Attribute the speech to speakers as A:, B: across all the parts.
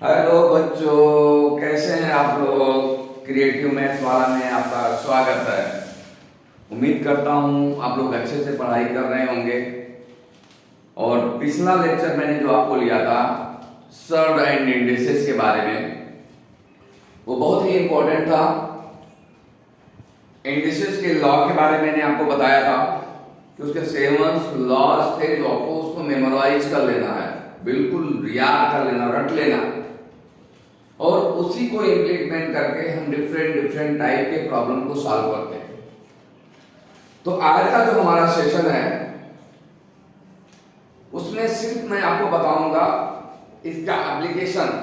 A: Hello बच्चों, कैसे हैं आप लोग। क्रिएटिव मैथ्स वाला में आपका स्वागत है। उम्मीद करता हूं आप लोग अच्छे से पढ़ाई कर रहे होंगे। और पिछला लेक्चर मैंने जो आपको लिया था सर्ड एंड इंडिसेस के बारे में, वो बहुत ही इंपॉर्टेंट था। इंडिसेस के लॉ के बारे में मैंने आपको बताया था कि उसके 7 लॉज थे जो आपको उसको मेमोराइज कर लेना है, बिल्कुल याद कर लेना, रट लेना, और उसी को इम्प्लीमेंट करके हम डिफरेंट टाइप के प्रॉब्लम को सॉल्व करते हैं। तो आज का जो हमारा सेशन है उसमें सिर्फ मैं आपको बताऊंगा इसका एप्लीकेशन,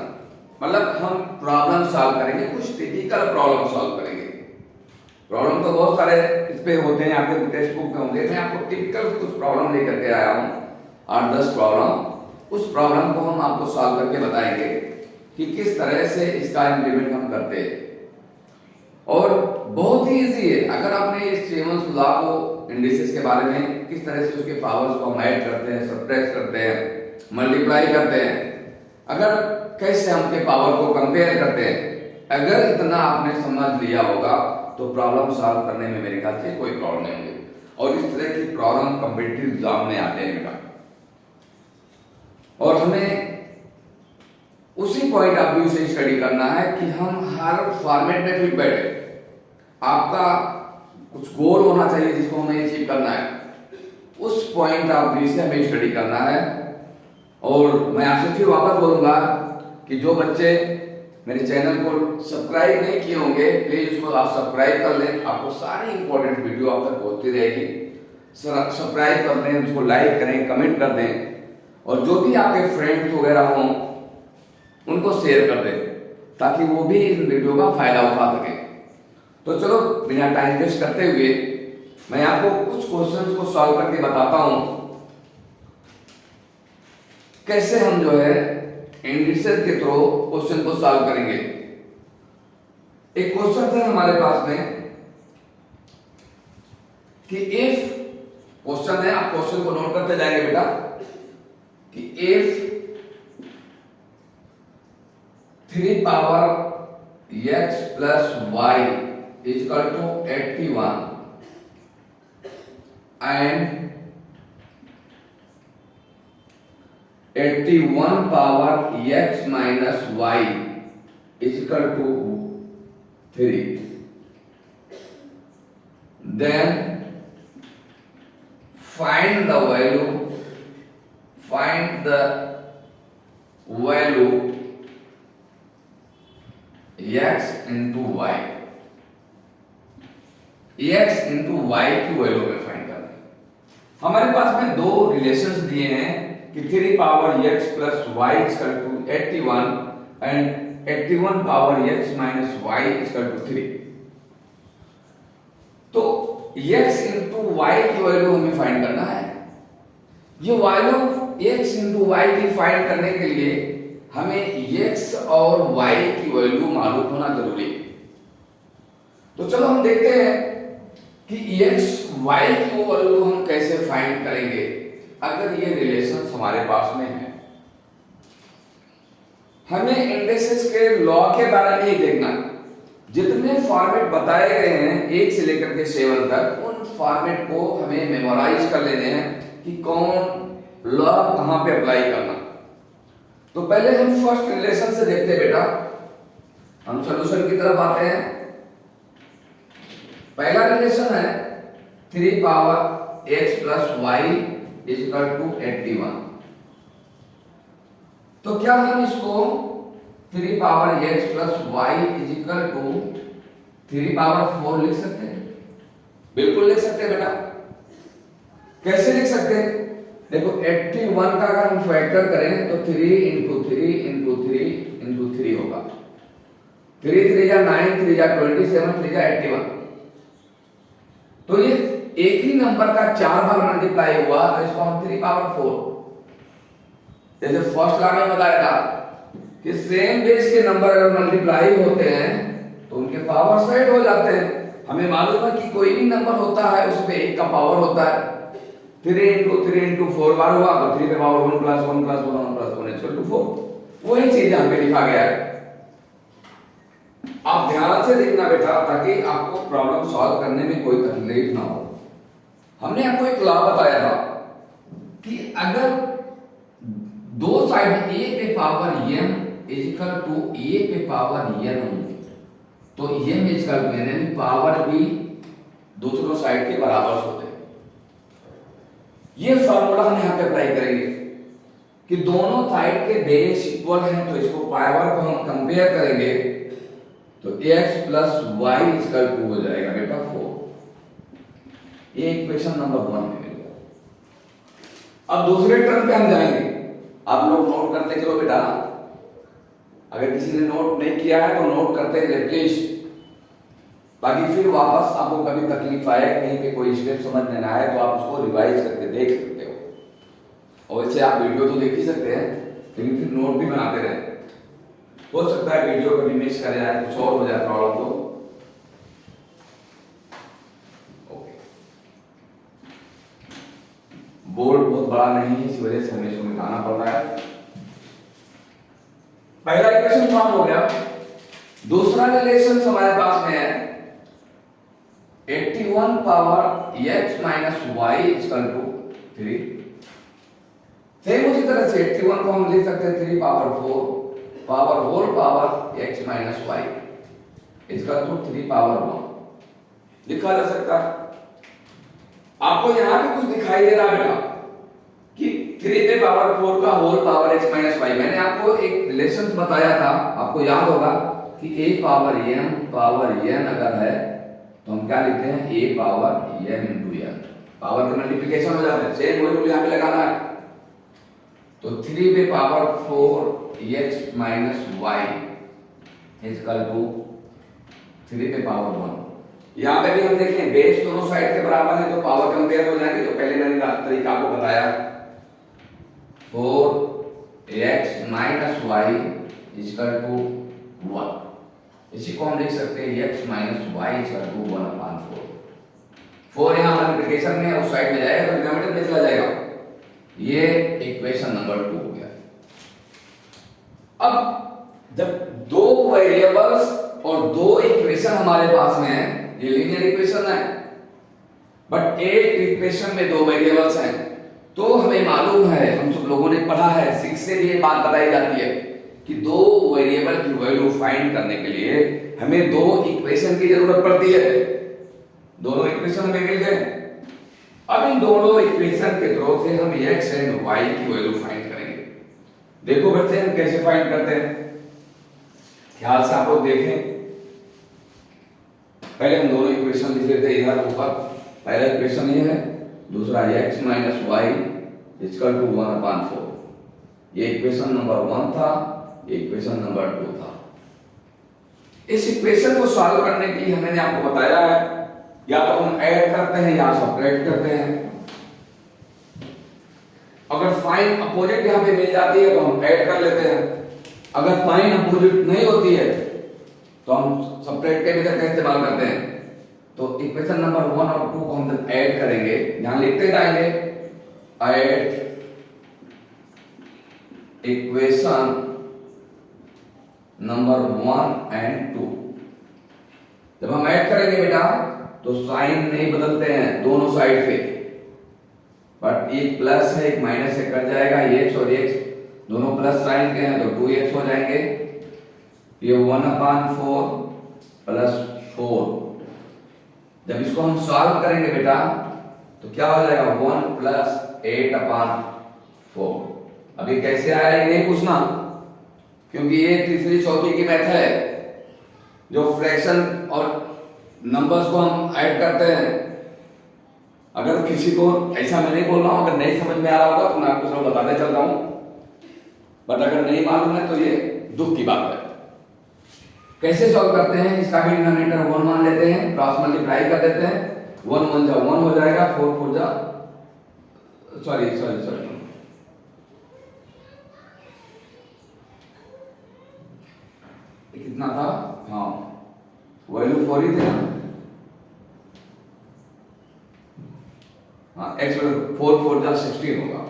A: मतलब हम प्रॉब्लम सॉल्व करेंगे, कुछ टिपिकल प्रॉब्लम सॉल्व करेंगे। प्रॉब्लम तो बहुत सारे इस पे होते हैं, आपके टेक्स्ट बुक में होंगे। मैं आपको टिपिकल कुछ प्रॉब्लम लेकर के आया हूँ, 8-10 प्रॉब्लम। उस प्रॉब्लम को हम आपको सॉल्व करके बताएंगे कि किस तरह से इसका इम्प्लीमेंट हम करते हैं। और बहुत ही इजी है। अगर आपने इस सेवंस लॉ को, इंडिसेस के बारे में, किस तरह से उसके पावर्स को हम ऐड करते हैं, सब्ट्रैक्ट करते हैं, मल्टीप्लाई करते हैं, अगर कैसे हम के पावर को कंपेयर करते हैं, अगर इतना आपने समझ लिया होगा तो प्रॉब्लम सॉल्व करने में मेरे ख्याल से कोई प्रॉब्लम नहीं होगी। और इस तरह की प्रॉब्लम कॉम्पिटिटिव एग्जाम में आते हैं बेटा, और हमें उसी पॉइंट ऑफ व्यू से स्टडी करना है कि हम हर फॉर्मेट में फिट बैठे। आपका कुछ गोल होना चाहिए जिसको हमें अचीव करना है, उस पॉइंट ऑफ व्यू से हमें स्टडी करना है। और मैं आपसे फिर वापस बोलूंगा कि जो बच्चे मेरे चैनल को सब्सक्राइब नहीं किए होंगे, प्लीज उसको आप सब्सक्राइब कर लें। आपको सारी इंपॉर्टेंट वीडियो आप तक पहुंचती रहेगी। सब्सक्राइब कर लें, उसको लाइक करें, कमेंट कर दें, और जो भी आपके फ्रेंड्स वगैरह हों उनको शेयर कर दें ताकि वो भी इस वीडियो का फायदा उठा सके। तो चलो बिना टाइम वेस्ट करते हुए मैं आपको कुछ क्वेश्चंस को सॉल्व करके बताता हूं कैसे हम जो है इंडिसेस के थ्रू क्वेश्चन को सॉल्व करेंगे। एक क्वेश्चन है हमारे पास में कि इफ, क्वेश्चन है, आप क्वेश्चन को नोट करते जाएंगे बेटा, कि if 3 power x plus y is equal to 81 and 81 power x minus y is equal to 3, then find the value x into y, x into y की वैल्यू में find करना है। हमारे पास में दो रिलेशंस दिए हैं कि 3 power x plus y equal to 81 and 81 power x minus y equal to 3। तो x into y की वैल्यू हमें फाइंड करना है। ये वैल्यू x into y की फाइंड करने के लिए हमें x और y की वैल्यू मालूम होना जरूरी है। तो चलो हम देखते हैं कि x y की वैल्यू हम कैसे फाइंड करेंगे अगर ये रिलेशन हमारे पास में है। हमें इंडिसेस के लॉ के बारे में ही देखना, जितने फॉर्मेट बताए गए हैं 1 से लेकर के 7 तक, उन फॉर्मेट को हमें मेमोराइज कर लेने हैं कि कौन लॉ कहां पे अप्लाई करना। तो पहले हम फर्स्ट रिलेशन से देखते हैं बेटा, हम सॉल्यूशन की तरफ आते हैं। पहला रिलेशन है 3 power x plus y is equal to 81। तो क्या हम इसको 3 power x plus y is equal to 3 power 4 लिख सकते हैं? बिल्कुल लिख सकते हैं बेटा। कैसे लिख सकते हैं? देखो 81 का अगर हम फैक्टर करें तो 3 इंटू 3 इंटू 3 इंटू 3 होगा। 3 3 या 9, 3 या 27, 3 या 81। तो ये एक ही नंबर का 4 बार मल्टीप्लाई हुआ, तो इसको हम 3 पावर 4, जैसे फर्स्ट लॉ में बताया था कि सेम बेस के नंबर अगर मल्टीप्लाई होते हैं तो उनके पावर सेट हो जाते हैं। हमें मालूम है कि कोई भी नंबर होता है उसमें एक का पावर होता है। 3 इंटू 4 बार हुआ तो 3 पे power 1 plus 1 plus 1 plus 1 equal to 4। वही चीज यहाँ पे लिखा गया है। आप ध्यान से देखना बेटा, ताकि आपको प्रॉब्लम सॉल्व करने में कोई तकलीफ ना हो। हमने आपको एक लॉ बताया था कि अगर दो साइड a के power m equal to a के पावर n तो m इक्वल टू n, यानी पावर भी दोनों साइड के बराबर होते हैं। ये फॉर्मूला हम यहाँ पे अप्लाई करेंगे कि दोनों साइड के बेस इक्वल हैं, तो इसको पावर को हम कंपेयर करेंगे तो x plus y equal to हो जाएगा बेटा 4। ये इक्वेशन नंबर 1 में मिल गया। अब दूसरे टर्म पे हम जाएंगे। आप लोग नोट करते चलो बेटा, अगर किसी ने नोट नहीं किया है तो नोट करते रहिए प्लीज, बाकी फिर वापस आपको कभी तकलीफ आए, कहीं पे कोई स्टेप समझ में ना आए तो आप उसको रिवाइज करके देख सकते हो। और वैसे आप वीडियो तो देख ही सकते हैं, लेकिन फिर नोट भी बनाते रहे। हो सकता है वीडियो कभी मिस कर जाए, कुछ और हो जाए प्रॉब्लम तो। ओके, बोर्ड बहुत बड़ा नहीं है, इस वजह से हमें इसको मिटाना पड़ रहा है। पहला इक्वेशन फॉर्म हो गया। दूसरा रिलेशन हमारे पास में है 81 power x minus y equal to 3। Same उसी तरह से 81 को हम लिख सकते हैं 3 power 4 power whole power x minus y equal to 3 power 1 लिखा जा सकता है। आपको यहां पे कुछ दिखाई दे रहा बेटा कि 3 पे पावर 4 का whole power x minus y. मैंने आपको एक रिलेशन बताया था, आपको याद होगा कि a power m power n अगर है तो हम क्या लिखते हैं a power m into n। Power का मल्टीप्लिकेशन हो जाता है, सेम वही रूल यहाँ पे लगाना है। तो 3 पे power 4 x minus y equal to 3 पे पावर 1। यहाँ पे भी हम देखें बेस दोनों साइड के बराबर है तो पावर कंपेयर हो जाएंगे। तो पहले मैंने तरीका आपको बताया 4x minus y equal to 1। इसी को हम लिख सकते हैं x minus y equal to 1/4। 4 यहाँ मल्टीप्लिकेशन में उस साइड में जाएगा तो डिनोमिनेटर में चला जाएगा। ये इक्वेशन नंबर 2 हो गया। अब जब दो वेरिएबल्स और दो इक्वेशन हमारे पास में है, ये लीनियर इक्वेशन है, बट एक इक्वेशन में दो वेरिएबल्स हैं, तो हमें मालूम है, हम सब लोगों ने पढ़ा है, 6 से भी ये बात बताई जाती है कि दो वेरिएबल की वैल्यू फाइंड करने के लिए हमें दो इक्वेशन की जरूरत पड़ती है। दोनों इक्वेशन हमें मिल गए। अब इन दोनों इक्वेशन के थ्रू से हम x एंड y की वैल्यू फाइंड करेंगे। देखो बच्चे हम कैसे फाइंड करते हैं, ख्याल से आप लोग देखें। पहले हम दोनों इक्वेशन लिख लेते हैं इधर ऊपर। पहला इक्वेशन ये है, दूसरा x minus y equal to 1/4। ये इक्वेशन नंबर 1 था, ये इक्वेशन नंबर 2 था। इस इक्वेशन को सॉल्व करने के लिए मैंने आपको बताया है, या तो हम ऐड करते हैं या सब्ट्रैक्ट करते हैं। अगर साइन अपोजिट यहां पे मिल जाती है तो हम ऐड कर लेते हैं। अगर साइन अपोजिट नहीं होती है तो हम सब्ट्रैक्ट के मेथड का इस्तेमाल करते हैं। तो इक्वेशन नंबर 1 और 2 को हम जब ऐड करेंगे, यहां लिखते जाएंगे ऐड इक्वेशन नंबर 1 एंड 2। जब हम ऐड करेंगे बेटा तो साइन नहीं बदलते हैं दोनों साइड पे, बट एक प्लस है एक माइनस है, कट जाएगा। x और x दोनों प्लस साइन के हैं तो 2x हो जाएंगे। ये 1/4 प्लस 4। जब इसको हम सॉल्व करेंगे बेटा तो क्या हो जाएगा 1 प्लस 8/4। अभी कैसे आया ये नहीं पूछना, क्योंकि ये तीसरी चौथी की मेथड है जो फ्रैक्शन और नंबर्स को हम ऐड करते हैं। अगर किसी को ऐसा मैं नहीं बोल रहा हूं, अगर नहीं समझ में आ रहा होगा तो मैं आपको सब बताते चल रहा हूं, बट अगर नहीं मालूम है तो ये दुख की बात है। कैसे सॉल्व करते हैं, इसका भी डिनोमिनेटर 1 मान लेते हैं, क्रॉस मल्टीप्लाई कर देते हैं। 1 1 जा 1 हो जाएगा, 4 4 जा सॉरी कितना था, हाँ वैल्यू 4 ही थे ना, हाँ x 4 4 जा 16 होगा।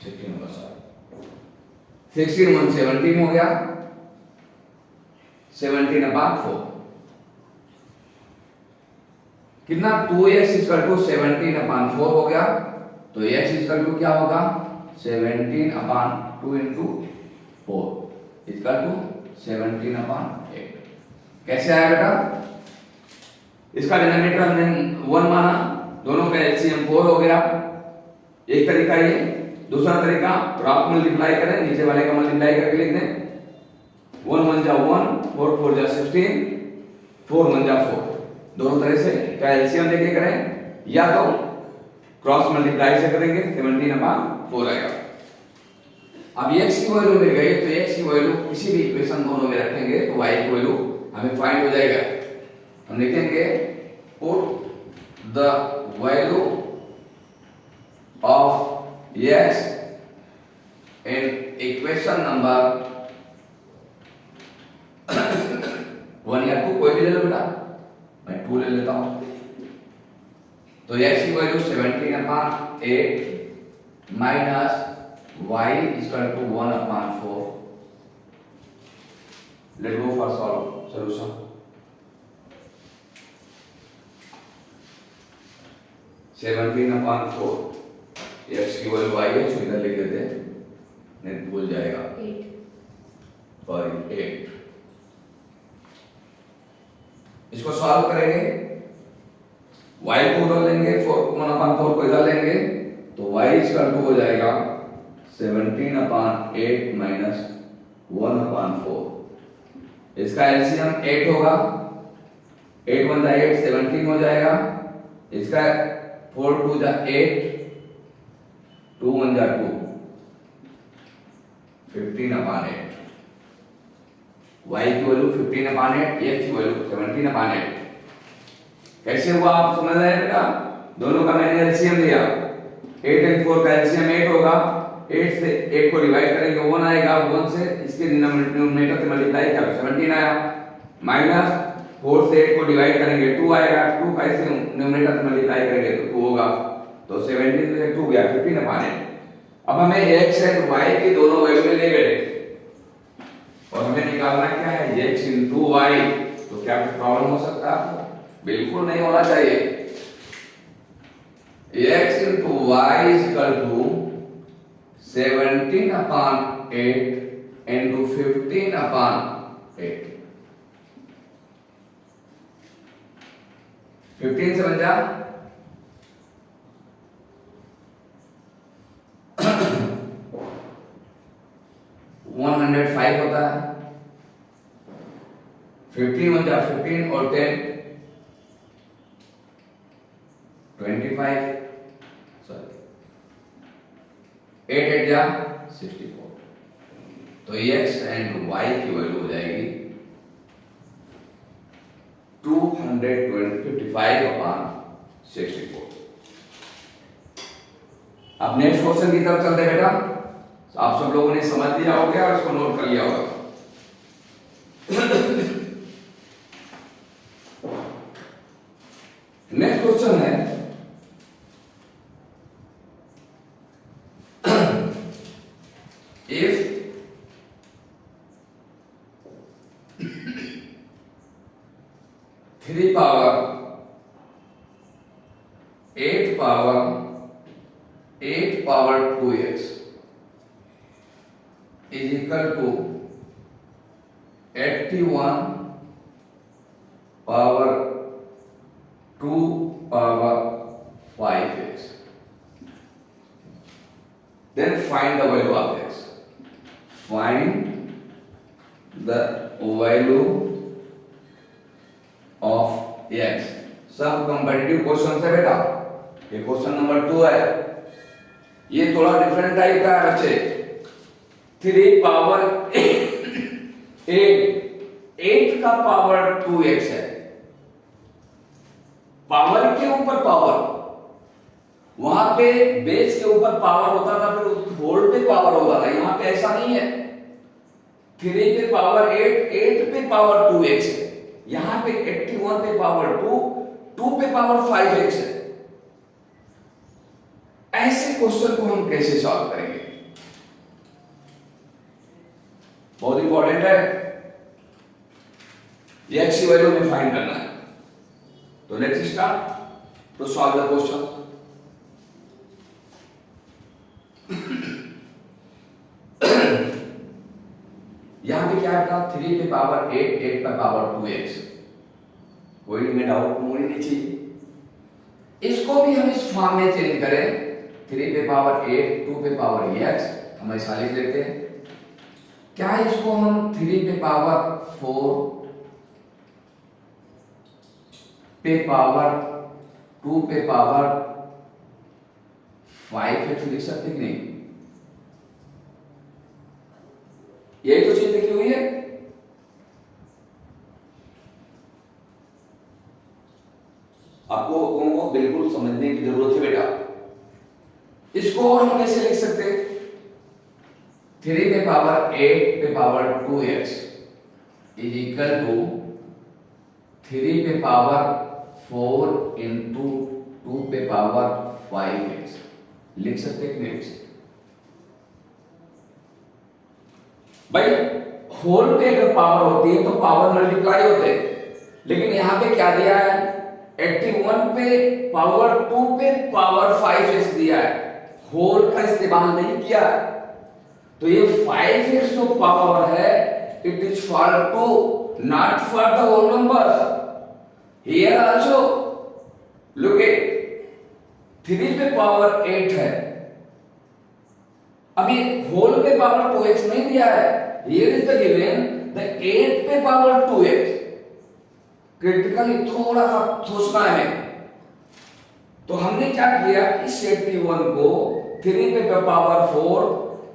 A: 16 होगा सॉरी 16 1 17 हो गया 17/4 कितना 2x इक्वल टू 17/4 हो गया तो x इक्वल टू क्या होगा 17/2 इंटू 4 इक्वल टू 17/8 कैसे आया बेटा इसका डिनोमिनेटर हमने 1 माना दोनों का एलसीएम 4 हो गया एक तरीका ये दूसरा तरीका क्रॉस मल्टीप्लाई करें नीचे वाले का मल्टीप्लाई करके लिख दें 1 1 जा 1 4 4 जा 16 4 1 जा 4 दोनों तरह से क्या एलसीएम लेके करें या तो क्रॉस मल्टीप्लाई से करेंगे 17/4 आएगा अब x की वैल्यू मिल गई तो x की वैल्यू किसी भी इक्वेशन दोनों में रखेंगे तो y की वैल्यू हमें फाइंड हो जाएगा हम लिखेंगे put the value of x in equation number 1 या 2 कोई भी ले लो बेटा मैं 2 ले लेता हूं तो x की value 17/8 minus y equal to 1/4 let go for solve solution 17/4 x की वैल्यू y है तो इधर लिख देते हैं नहीं भूल जाएगा 8 इसको सॉल्व करेंगे y को उधर लेंगे 1/4 को इधर लेंगे तो y इक्वल टू हो जाएगा 17/8 माइनस 1/4 इसका एलसीएम 8 होगा 8 1 जा 8 17 हो जाएगा इसका 4 2 जा 8 2 1 जा 2 15/8 y की वैल्यू 15/8 x की वैल्यू 17/8 कैसे हुआ आप समझ रहे हैं बेटा दोनों का मैंने एलसीएम लिया 8 और 4 का एलसीएम 8 होगा 8 से 8 को डिवाइड करेंगे 1 आएगा 1 से इसके डिनोमिनेटर से मल्टीप्लाई करो 17 आया माइनस 4 से 8 को डिवाइड करेंगे 2 आएगा 2 का इसे डिनोमिनेटर से मल्टीप्लाई करेंगे तो 2 होगा तो 17 से 2 गया 15/8 अब हमें x एंड y की दोनों वैल्यू ले गए और हमें निकालना क्या है x into y तो क्या कुछ प्रॉब्लम हो सकता है बिल्कुल नहीं होना चाहिए x into y is equal to 17/8 into 15/8 15 से बन जा 105 होता है 15 बन जा 15 और 10 25 सॉरी 8 8 जा 64 तो x एंड y की वैल्यू हो जाएगी 255/64 अब नेक्स्ट क्वेश्चन की तरफ चलते बेटा आप सब लोगों ने समझ लिया होगा और इसको नोट कर लिया होगा नेक्स्ट क्वेश्चन है if 3 power 8 power 2x is equal to 81 power 2 power 5x then find the value of x find the value of x सब कंपेटिटिव क्वेश्चन है बेटा ये क्वेश्चन नंबर 2 है ये थोड़ा डिफरेंट टाइप का है बच्चे 3 पावर 8 का पावर 2x है पावर के ऊपर पावर वहां पे बेस के ऊपर पावर होता था फिर उस होल पे पावर होता था यहां पे ऐसा नहीं है 3 पे पावर 8 पे पावर 2x है यहां पे 81 पे पावर 2 पे पावर 5x है ऐसे क्वेश्चन को हम कैसे सॉल्व करेंगे बहुत इंपॉर्टेंट है, ये x की वैल्यू हमें फाइंड करना है। तो let's start to solve the question. यहां पे क्या था, 3 पे पावर 8, 8 पे पावर 2x, कोई में डाउट होनी नहीं चाहिए। इसको भी हम इस फॉर्म में चेंज करें, 3 पे पावर 8, 2 पे पावर x, हम ऐसा लिख लेते हैं। क्या इसको हम 3 पे पावर 4 पे पावर 2 पे पावर 5x लिख सकते कि नहीं? यही तो चीज लिखी हुई है। आपको बिल्कुल समझने की जरूरत है बेटा। इसको और हम कैसे लिख सकते हैं? 3 पे पावर 8 पे power 2x is equal to 3 पे पावर 4 इंटू 2 पे पावर 5x लिख सकते हैं कि नहीं लिख सकते? भाई होल पे अगर पावर होती है तो पावर मल्टीप्लाई होते हैं, लेकिन यहां पे क्या दिया है, 81 पे पावर 2 पे पावर 5x दिया है, होल का इस्तेमाल नहीं किया। तो ये 5x जो पावर है, it is for 2 not for the whole numbers. Here also look at 3 पे पावर 8 है, अभी होल पे पावर 2x नहीं दिया है। Here is the given the 8 पे पावर 2x। क्रिटिकली थोड़ा सा सोचना है। तो हमने क्या किया, इस 81 को 3 पे पावर 4,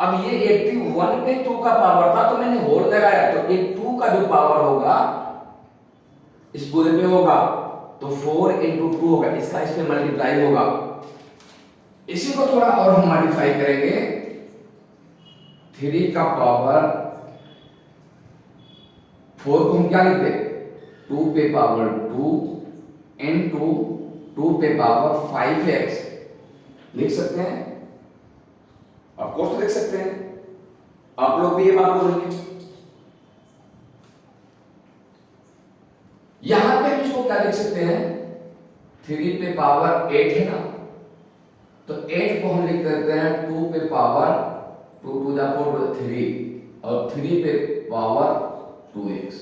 A: अब ये 81 पे 2 का पावर था तो मैंने होल लगाया, तो ये 2 का जो पावर होगा इस पूरे पे होगा, तो 4 इंटू 2 होगा, इसका इस पे मल्टीप्लाई होगा। इसी को थोड़ा और हम मॉडिफाई करेंगे, 3 का पावर 4 को हम क्या लिखते हैं, 2 पे पावर 2 इंटू 2 पे पावर 5x लिख सकते हैं। ऑफ कोर्स लिख सकते हैं, आप लोग भी ये बात बोलेंगे। यहां पे इसको क्या लिख सकते हैं, 3 पे पावर 8 है ना, तो 8 को हम लिख देते हैं 2 पे पावर 2 टू द पावर 3 और 3 पे पावर 2x।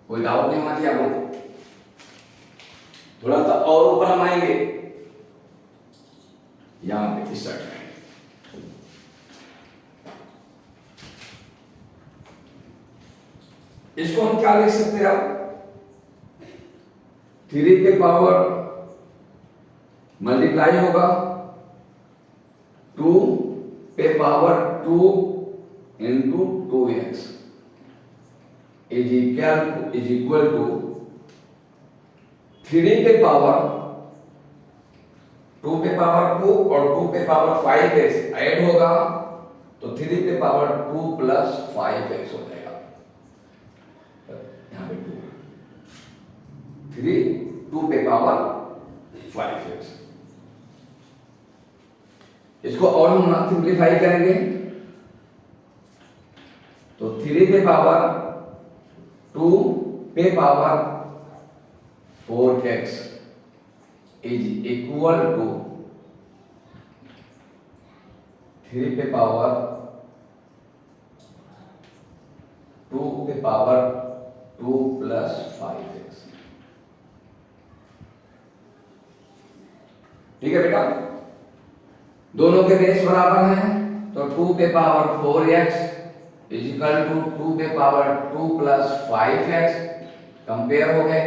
A: कोई डाउट नहीं होना चाहिए आपको। थोड़ा सा और ऊपर हम आएंगे, यहां पे इस साइड इसको हम क्या लिख सकते हैं, अब 3 पे पावर मल्टीप्लाई होगा 2 पे power 2 into 2x is equal to 3 पे पावर 2 पे पावर 2 और 2 पे पावर 5x ऐड होगा, तो 3 पे पावर 2 प्लस 5x हो जाएगा। यहां पे 2 पे पावर 5x। इसको और हम सिंप्लीफाई करेंगे, तो 3 पे पावर 2 पे power 4x is equal to 3 पे पावर 2 पे पावर 2 प्लस 5x। ठीक है बेटा, दोनों के बेस बराबर हैं, तो 2 पे power 4x is equal to 2 पे पावर 2 प्लस 5x कंपेयर हो गए।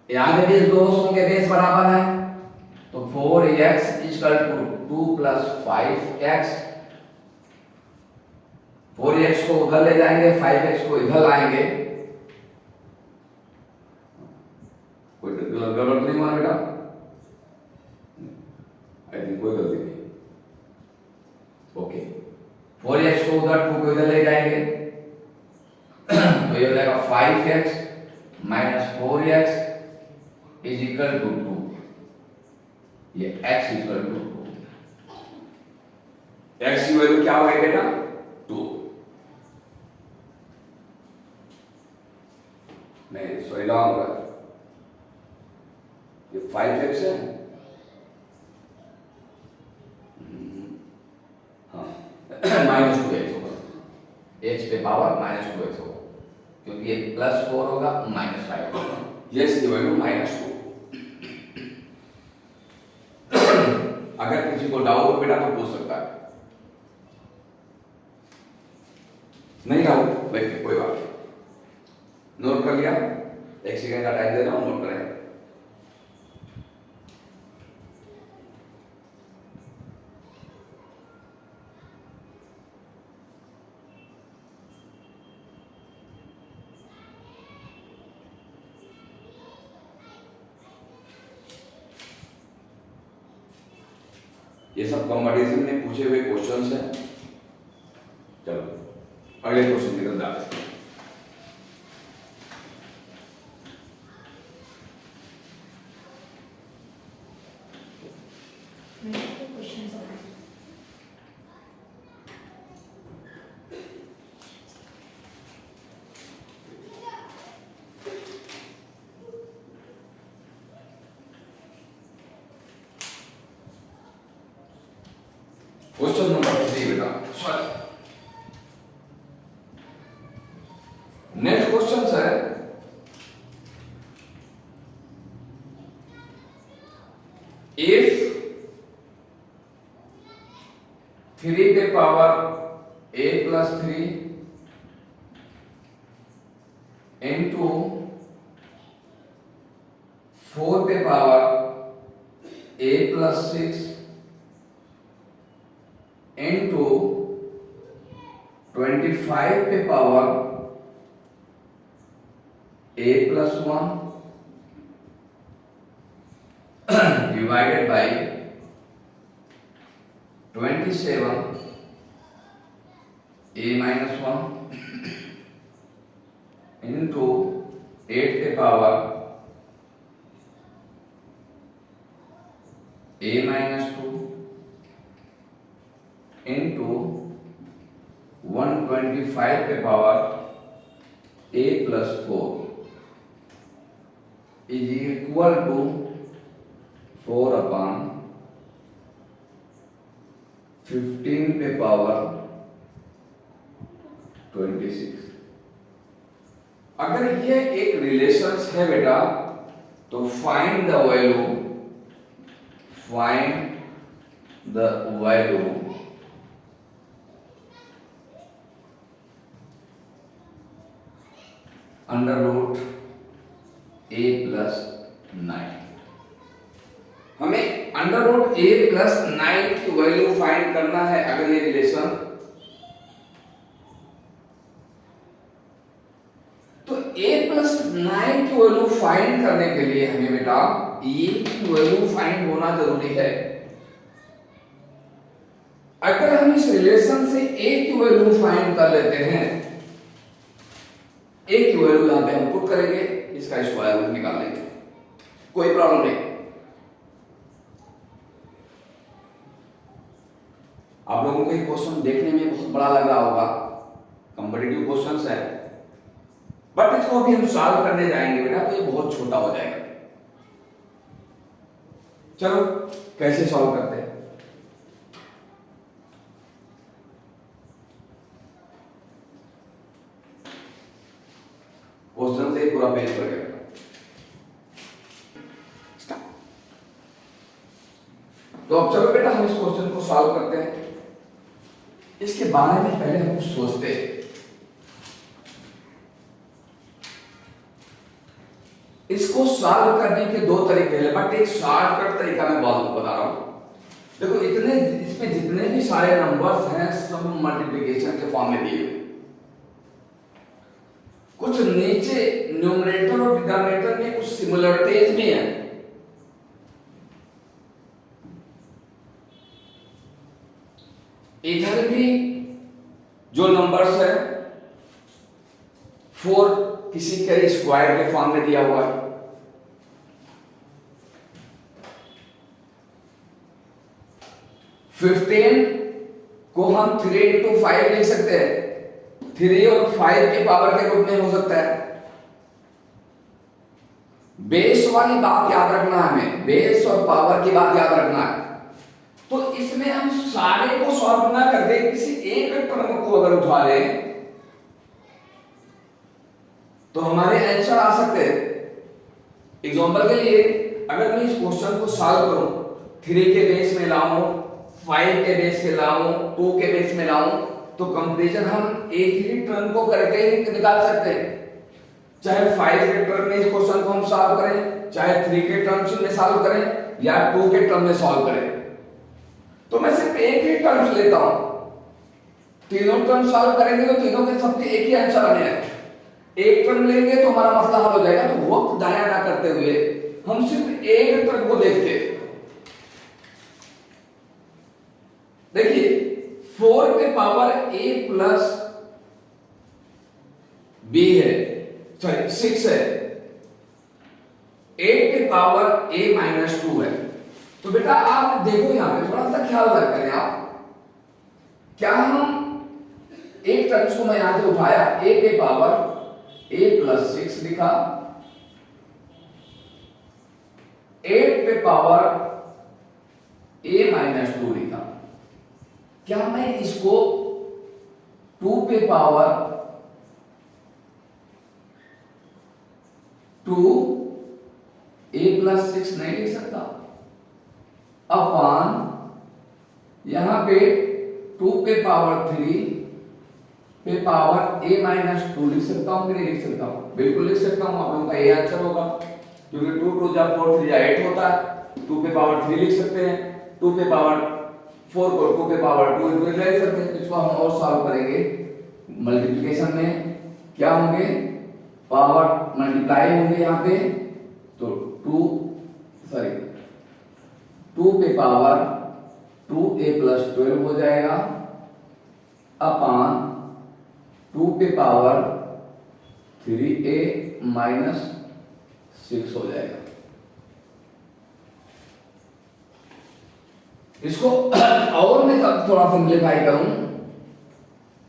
A: यहां पे बेस दोनों के बेस बराबर हैं, तो 4x is equal to 2 plus 5x। 4x को उधर ले जाएंगे, 5x को इधर लाएंगे। कोई गड़बड़ नहीं हुआ बेटा? आई थिंक कोई गलती नहीं। ओके, 4x को उधर 2 को इधर ले जाएंगे, तो ये हो जाएगा 5x minus 4x is equal to 2। ये x इक्वल टू 2। x की वैल्यू क्या हो गई बेटा? 2। लॉन्ग है, ये 5x है, हाँ -2x होगा, x पे पावर -2x होगा, क्योंकि ये +4 होगा -5 होगा, यस की वैल्यू -2। अगर किसी को डाउट हो बेटा तो पूछ सकता है, नहीं डाउट बैठिए कोई बात नहीं। नोट कर लिया, 1 सेकंड का टाइम दे रहा हूं, नोट करें। ये सब कंपटीशन में पूछे हुए क्वेश्चंस हैं। चलो अगले क्वेश्चन की तरफ जाते हैं। क्वेश्चन नंबर 3 बेटा, सॉरी नेक्स्ट क्वेश्चन है, इफ 3 पे पावर a + 3 into 4 पे पावर a + 6 into 25 पे power a + 1 divided by 27 a - 1 into 8 पे पावर a - 2 into 125 पे power a + 4 is equal to 4/15 पे पावर 26। अगर ये एक रिलेशंस है बेटा, तो फाइंड द वैल्यू √a + 9। हमें √a + 9 की वैल्यू फाइंड करना है। अगर ये रिलेशन, तो a + 9 की वैल्यू फाइंड करने के लिए हमें बेटा a की वैल्यू फाइंड होना जरूरी है। अगर हम इस रिलेशन से a की वैल्यू फाइंड कर लेते हैं, a की वैल्यू यहां पे हम पुट करेंगे, इसका स्क्वायर रूट निकाल लेंगे, कोई प्रॉब्लम नहीं। आप लोगों को ये क्वेश्चन देखने में बहुत बड़ा लग रहा होगा, कॉम्पिटिटिव क्वेश्चंस है, बट इसको अभी हम सॉल्व करने जाएंगे बेटा तो ये बहुत छोटा हो जाएगा। चलो कैसे सॉल्व करते हैं। क्वेश्चन से पूरा पेज भर गया। तो अब चलो बेटा हम इस क्वेश्चन को सॉल्व करते हैं। इसके बारे में पहले हम कुछ सोचते हैं। इसको सॉल्व करने के 2 तरीके हैं, बट एक शॉर्टकट तरीका मैं बता रहा हूं। देखो इसमें जितने भी सारे नंबर्स हैं सब मल्टीप्लिकेशन के फॉर्म में दिए हुए। कुछ नीचे न्यूमरेटर और डिनोमिनेटर में कुछ सिमिलरिटीज भी हैं। इधर भी जो नंबर्स है 4 किसी के स्क्वायर के फॉर्म में दिया हुआ है। फिफ्टीन को हम 3 × 5 लिख सकते हैं, 3 और 5 के पावर के रूप में हो सकता है। बेस वाली बात याद रखना है, हमें बेस और पावर की बात याद रखना है। तो इसमें हम सारे को सॉल्व ना करके किसी एक टर्म को अगर उठा ले तो हमारे आंसर आ सकते हैं। एग्जांपल के लिए अगर मैं इस क्वेश्चन को सॉल्व करूं, 3 के बेस में लाऊं, 5 के बेस में लाऊं, 2 के बेस में लाऊं, तो कंपैरिजन हम एक ही टर्म को करके ही निकाल सकते हैं। चाहे 5 के टर्म में इस क्वेश्चन को हम सॉल्व करें, चाहे 3 के टर्म्स में सॉल्व करें या 2 के टर्म में सॉल्व करें। तो मैं सिर्फ एक ही टर्म्स लेता हूं, तीनों टर्म सॉल्व करेंगे तो तीनों के सबके एक ही आंसर आने हैं। एक टर्म लेंगे तो हमारा मसला हल हो जाएगा। तो वक्त दाया ना करते हुए हम सिर्फ एक टर्म को देखते हैं। देखिए 4 पे पावर a प्लस b है, सॉरी 6 है, 8 पे पावर a माइनस 2 है। तो बेटा आप देखो यहां पे थोड़ा सा ख्याल करें आप, क्या हम एक टर्म्स को मैं यहां से उठाया, a पे पावर a प्लस 6 लिखा, 8 पे पावर a माइनस 2 लिखा। क्या मैं इसको 2 पे पावर 2 a प्लस 6 नहीं लिख सकता? अपॉन यहां पे 2 पे पावर 3 पे पावर a माइनस 2 लिख सकता हूं कि नहीं लिख सकता हूं? बिल्कुल लिख सकता हूं। आप लोगों का ये आंसर होगा, क्योंकि 2 2 जा 4 3 जा 8 होता है। 2 पे पावर 3 लिख सकते हैं, 2 पे पावर 4 को 2 पे पावर 2 इनको लिख सकते हैं। इसको हम और सॉल्व करेंगे मल्टीप्लिकेशन में, क्या होंगे, पावर मल्टीप्लाई होंगे यहां पे, तो 2 पे पावर 2a प्लस 12 हो जाएगा, अपॉन 2 पे पावर 3a माइनस 6 हो जाएगा। इसको और मैं थोड़ा सिंप्लीफाई करूं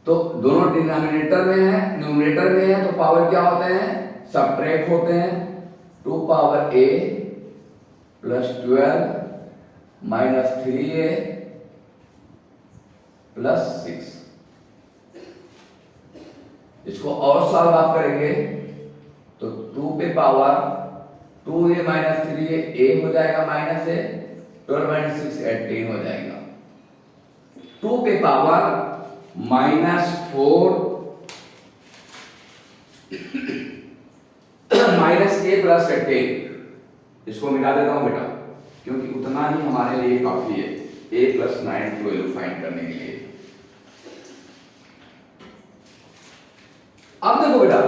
A: तो दोनों डिनोमिनेटर में है, न्यूमरेटर में है, तो पावर क्या होते हैं, सबट्रैक्ट होते हैं। 2 power a plus 12 minus 3a plus 6। इसको और सॉल्व आप करेंगे तो 2 पे power 2a minus 3a a हो जाएगा माइनस a, 12 माइनस 6 18 हो जाएगा। 2 पे power minus 4 minus a plus 18, इसको मिटा देता हूं बेटा, क्योंकि उतना ही हमारे लिए काफी है a प्लस 9 की वैल्यू फाइंड करने के लिए। अब देखो बेटा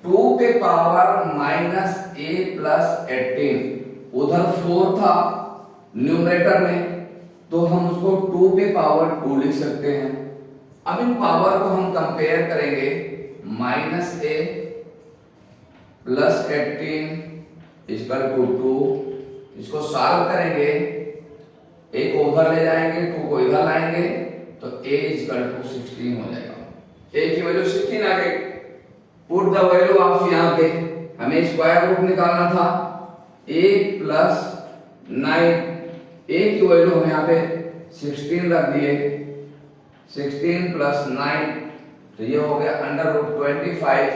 A: 2 पे पावर माइनस a प्लस 18, उधर 4 था न्यूमरेटर में, तो हम उसको 2 पे पावर 2 लिख सकते हैं। अब इन पावर को हम कंपेयर करेंगे, minus a plus 18 equal to 2, इसको सॉल्व करेंगे, a को उधर ले जाएंगे, 2 को इधर लाएंगे, तो a इक्वल टू 16 हो जाएगा। a की वैल्यू 16 आ गई। पुट द वैल्यू ऑफ यहां पे हमें स्क्वायर रूट निकालना था, a प्लस 9, a की वैल्यू हम यहां पे 16 रख दिए, 16 प्लस 9, तो ये हो गया अंडर रूट 25।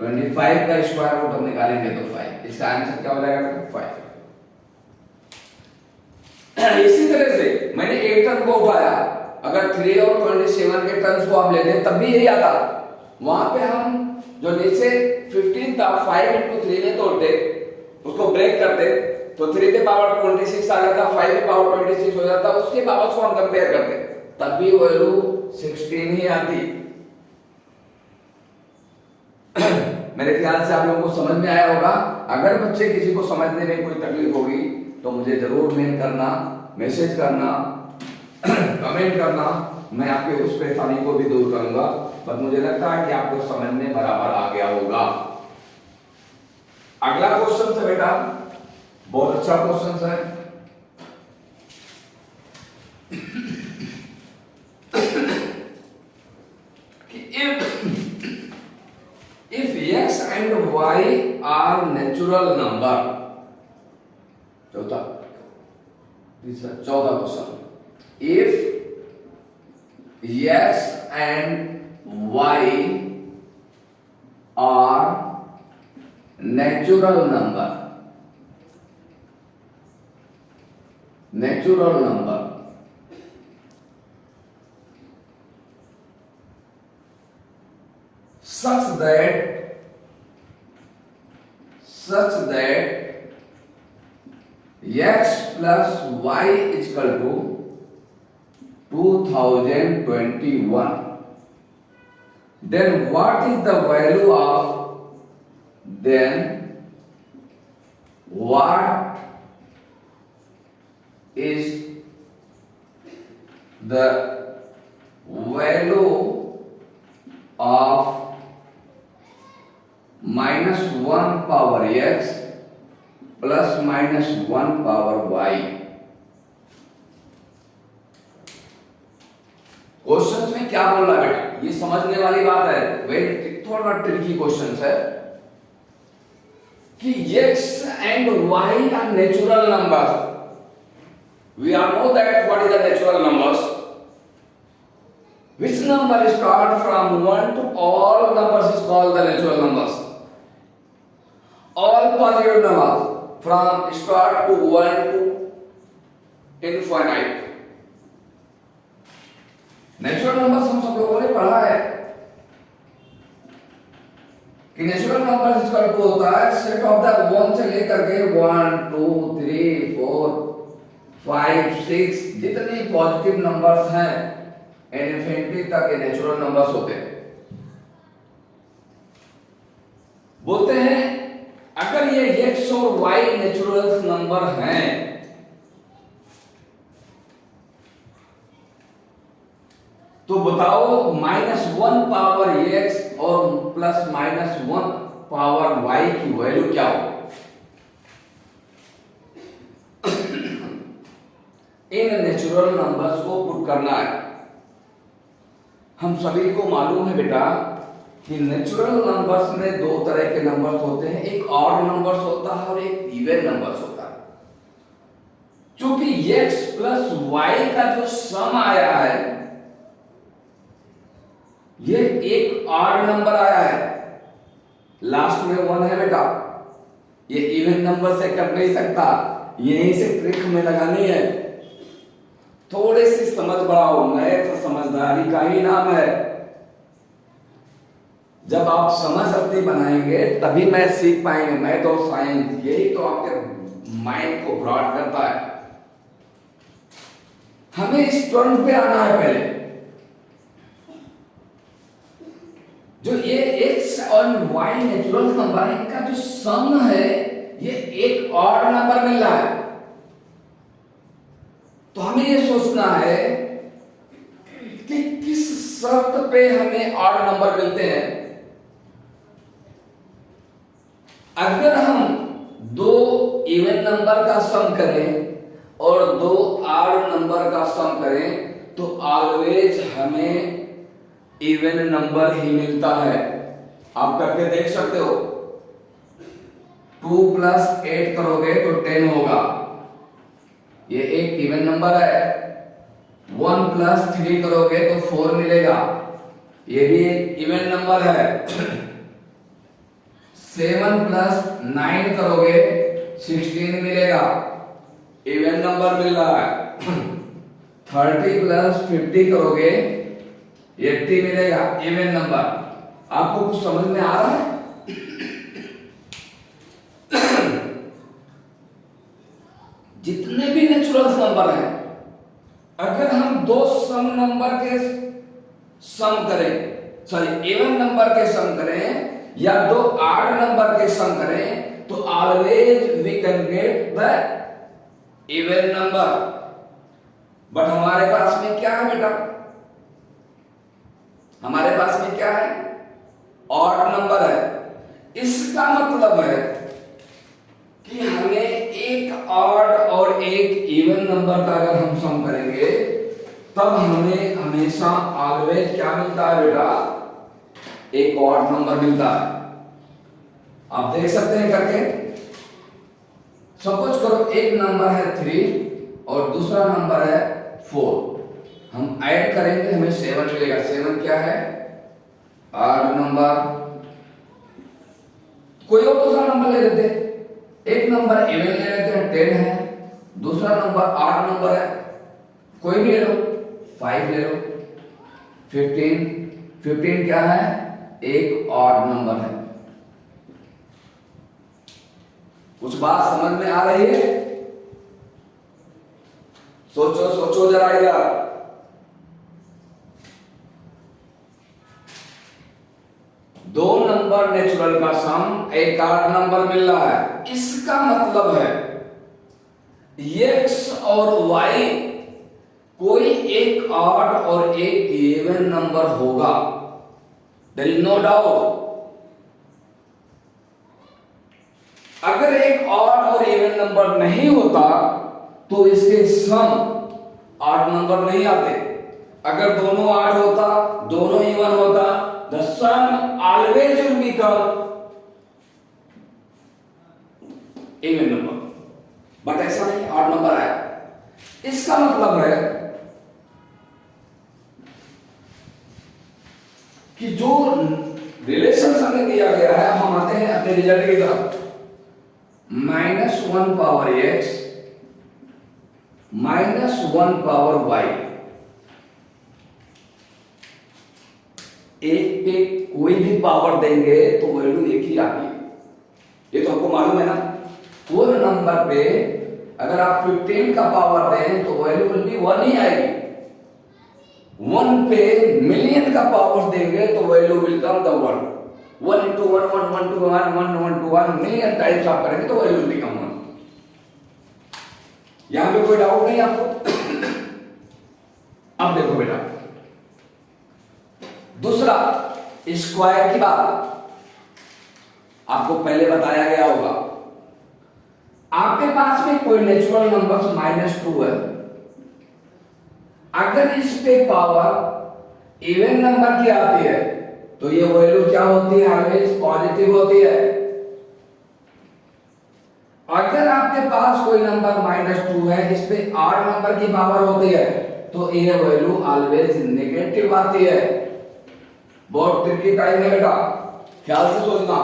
A: 25 का स्क्वायर रूट हम निकालेंगे तो 5, इसका आंसर क्या हो जाएगा, 5। इसी तरह से मैंने एक टर्म को उठाया, अगर 3 और 27 के टर्म्स को हम लेते हैं तब भी यही आता। वहां पे हम जो नीचे 15 था 5 into 3 में तोड़ते, उसको ब्रेक करते, तो 3 पे पावर 26 आ जाता, 5 पे पावर 26 हो जाता, उसके पावर्स को हम कंपेयर करते, तब भी वैल्यू 16 ही आती। मेरे ख्याल से आप लोगों को समझ में आया होगा। अगर बच्चे किसी को समझने में कोई तकलीफ होगी तो मुझे जरूर मेल करना, मैसेज करना, कमेंट करना, मैं आपके उस परेशानी को भी दूर करूंगा। पर मुझे लगता है कि आपको समझ में बराबर आ गया होगा। अगला क्वेश्चन है बेटा, बहुत अच्छा क्वेश्चन है। if x and चौथा, तीसरा, चौथा question, if x and y are natural number such that x plus y is equal to 2021, then what is the value of minus 1 power x plus minus 1 power y? Questions में क्या बोल रहा है बेटा, ये समझने वाली बात है, वेरी थोड़ा ट्रिकी क्वेश्चंस है कि x and y are natural numbers. We all know that what is the natural numbers. Which number start from 1 to all numbers is called the natural numbers. All positive numbers from start to 1 to infinite. Natural numbers हम सब लोगों ने पढ़ा है कि natural numbers equal to होता है set of the 1 से लेकर के 1 2 3 4 5 6 जितने पॉजिटिव नंबर्स हैं इनफिनिटी तक के नेचुरल नंबर्स होते हैं। बोलते हैं अगर ये x और y नेचुरल नंबर हैं तो बताओ -1 पावर x और +-1 पावर y की वैल्यू क्या हो? इन नेचुरल नंबर्स को पुट करना है। हम सभी को मालूम है बेटा कि नेचुरल नंबर्स में दो तरह के नंबर्स होते हैं, एक ऑड नंबर्स होता है और एक इवन नंबर्स होता है। क्योंकि x प्लस y का जो सम आया है ये एक ऑड नंबर आया है, लास्ट में 1 है बेटा, ये इवन नंबर से कट नहीं सकता, यहीं से ट्रिक में लगानी है। थोड़े सी समझ बढ़ाओ, मैथ समझदारी का ही नाम है। जब आप समझ अपनी बनाएंगे तभी मैथ सीख पाएंगे। मैथ और साइंस यही तो आपके माइंड को ब्रॉड करता है। हमें इस टर्म पे आना है पहले। जो ये x और y नेचुरल नंबर है, इनका जो सम है ये एक ऑड नंबर मिल रहा है। तो हमें ये सोचना है कि किस शर्त पे हमें ऑड नंबर मिलते हैं। अगर हम दो इवन नंबर का सम करें और दो ऑड नंबर का सम करें तो ऑलवेज हमें इवन नंबर ही मिलता है। आप करके देख सकते हो। 2 + 8 करोगे तो 10 होगा, ये एक इवन नंबर है। 1 + 3 करोगे तो 4 मिलेगा, ये भी एक इवन नंबर है। 7 + 9 करोगे 16 मिलेगा, इवन नंबर मिल रहा है। 30 + 50 करोगे 80 मिलेगा, इवन नंबर। आपको कुछ समझ में आ रहा है? जितने भी नेचुरल नंबर हैं, अगर हम दो सम नंबर के सम करें, सॉरी इवन नंबर के सम करें या दो ऑड नंबर के सम करें तो always we can get the even number. But हमारे पास में क्या है बेटा? हमारे पास में क्या है? ऑड नंबर है। इसका मतलब है कि हमें एक ऑड और एक इवन नंबर का अगर हम सम करेंगे तब हमें हमेशा ऑलवेज क्या मिलता है बेटा? एक ऑड नंबर मिलता है। आप देख सकते हैं करके। सपोज करो एक नंबर है 3 और दूसरा नंबर है 4, हम ऐड करेंगे हमें 7 मिलेगा। 7 क्या है? Odd number. कोई और दूसरा नंबर ले लेते, एक नंबर इवन ले लेते हैं, 10 है, दूसरा नंबर ऑड नंबर है, कोई भी ले लो, 5 ले लो। 15 क्या है? एक ऑड नंबर है। कुछ बात समझ में आ रही है? सोचो सोचो जरा यार। दो नंबर नेचुरल का सम एक ऑड नंबर मिल रहा है, इसका मतलब है x और y कोई एक ऑड और एक इवन नंबर होगा, देयर इज नो डाउट। अगर एक ऑड और इवन नंबर नहीं होता तो इसके सम ऑड नंबर नहीं आते। अगर दोनों ऑड होता, दोनों इवन होता, the sum always will become even number, but ऐसा नहीं, ऑड नंबर आया। इसका मतलब है कि जो रिलेशन हमें दिया गया है, हम आते हैं अपने रिजल्ट की तरफ। -1 पावर x -1 पावर y, एक पे कोई भी पावर देंगे तो वैल्यू एक ही आती है, ये तो आपको मालूम है ना। फुल नंबर पे अगर आप 15 का पावर दें तो वैल्यू विल बी 1 ही आएगी। 1 पे मिलियन का पावर देंगे तो value will come the 1। 1 into 1 1 1 to 1 1 1 to 1 million times आप करेंगे तो वैल्यू विल बिकम 1। यहां पे कोई डाउट नहीं आपको? अब देखो बेटा, दूसरा स्क्वायर की बात आपको पहले बताया गया होगा। आपके पास में कोई नेचुरल नंबर -2 है, अगर इस पे पावर इवन नंबर की आती है तो ये वैल्यू क्या होती है? ऑलवेज पॉजिटिव होती है। अगर आपके पास कोई नंबर -2 है, इस पे ऑड नंबर की पावर होती है तो ये वैल्यू ऑलवेज नेगेटिव आती है। बहुत ट्रिकी टाइम है बेटा, ख्याल से सोचना।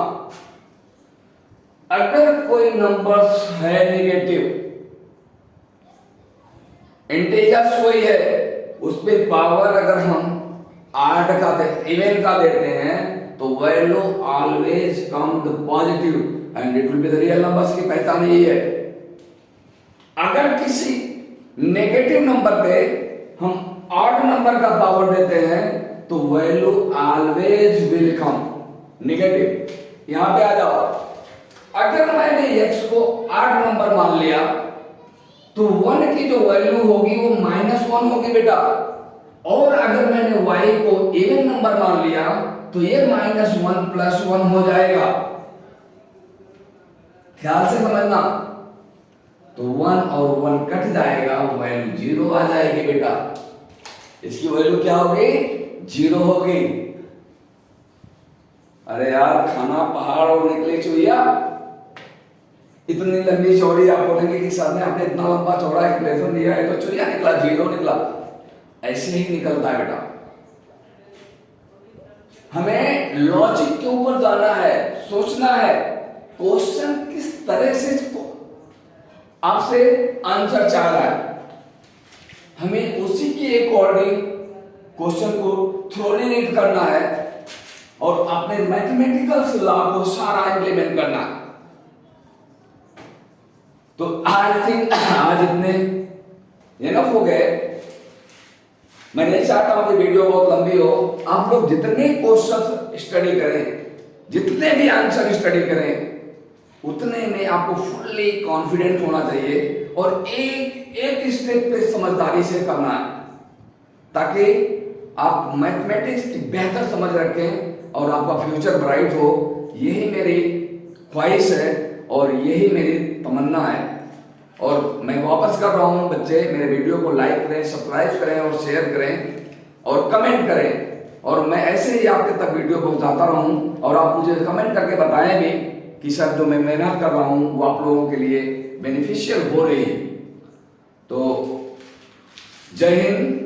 A: अगर कोई नंबर्स है नेगेटिव, इंटीजर्स कोई है, उस पे पावर अगर हम ऑड का इवन का देते हैं तो value always come the positive and it will be the real numbers की पहचान यही है। अगर किसी नेगेटिव नंबर पे हम ऑड नंबर का पावर देते हैं तो value always will come negative. यहां पे आ जाओ, अगर मैंने x को ऑड नंबर मान लिया तो 1 की जो वैल्यू होगी वो -1 होगी बेटा, और अगर मैंने y को इवन नंबर मान लिया तो ये -1 + 1 हो जाएगा। ख्याल से समझना, तो 1 और 1 कट जाएगा, वैल्यू 0 आ जाएगी बेटा। इसकी वैल्यू क्या होगी? 0 होगी। अरे यार, खाना पहाड़ और निकले चुहिया। इतनी लंबी चौड़ी आप बोलेंगे कि सर ने आपने इतना लंबा चौड़ा एक्सप्लेनेशन दिया है तो चुहिया निकला, 0 निकला। ऐसे ही निकलता है बेटा। हमें लॉजिक के ऊपर जाना है, सोचना है क्वेश्चन किस तरह से आपसे आंसर चाह रहा है, हमें उसी के अकॉर्डिंग क्वेश्चन को थ्रोली रीड करना है और अपने मैथमेटिकल लॉ को सारा इंप्लीमेंट करना है। तो आई थिंक आज इतने इनफ हो गए। मैं नहीं चाहता हूं कि वीडियो बहुत लंबी हो। आप लोग जितने क्वेश्चन स्टडी करें, जितने भी आंसर स्टडी करें, उतने में आपको फुल्ली कॉन्फिडेंट होना चाहिए और एक एक स्टेप पे समझदारी से करना है, ताकि आप मैथमेटिक्स की बेहतर समझ रखें और आपका फ्यूचर ब्राइट हो। यही मेरी ख्वाहिश है और यही मेरी तमन्ना है। और मैं वापस कर रहा हूं, बच्चे मेरे वीडियो को लाइक करें, सब्सक्राइब करें और शेयर करें और कमेंट करें, और मैं ऐसे ही आपके तक वीडियो पहुंचाता रहूं और आप मुझे कमेंट करके बताएं भी कि सर जो मैं मेहनत कर रहा हूँ वो आप लोगों के लिए बेनिफिशियल हो रही है। तो जय हिंद।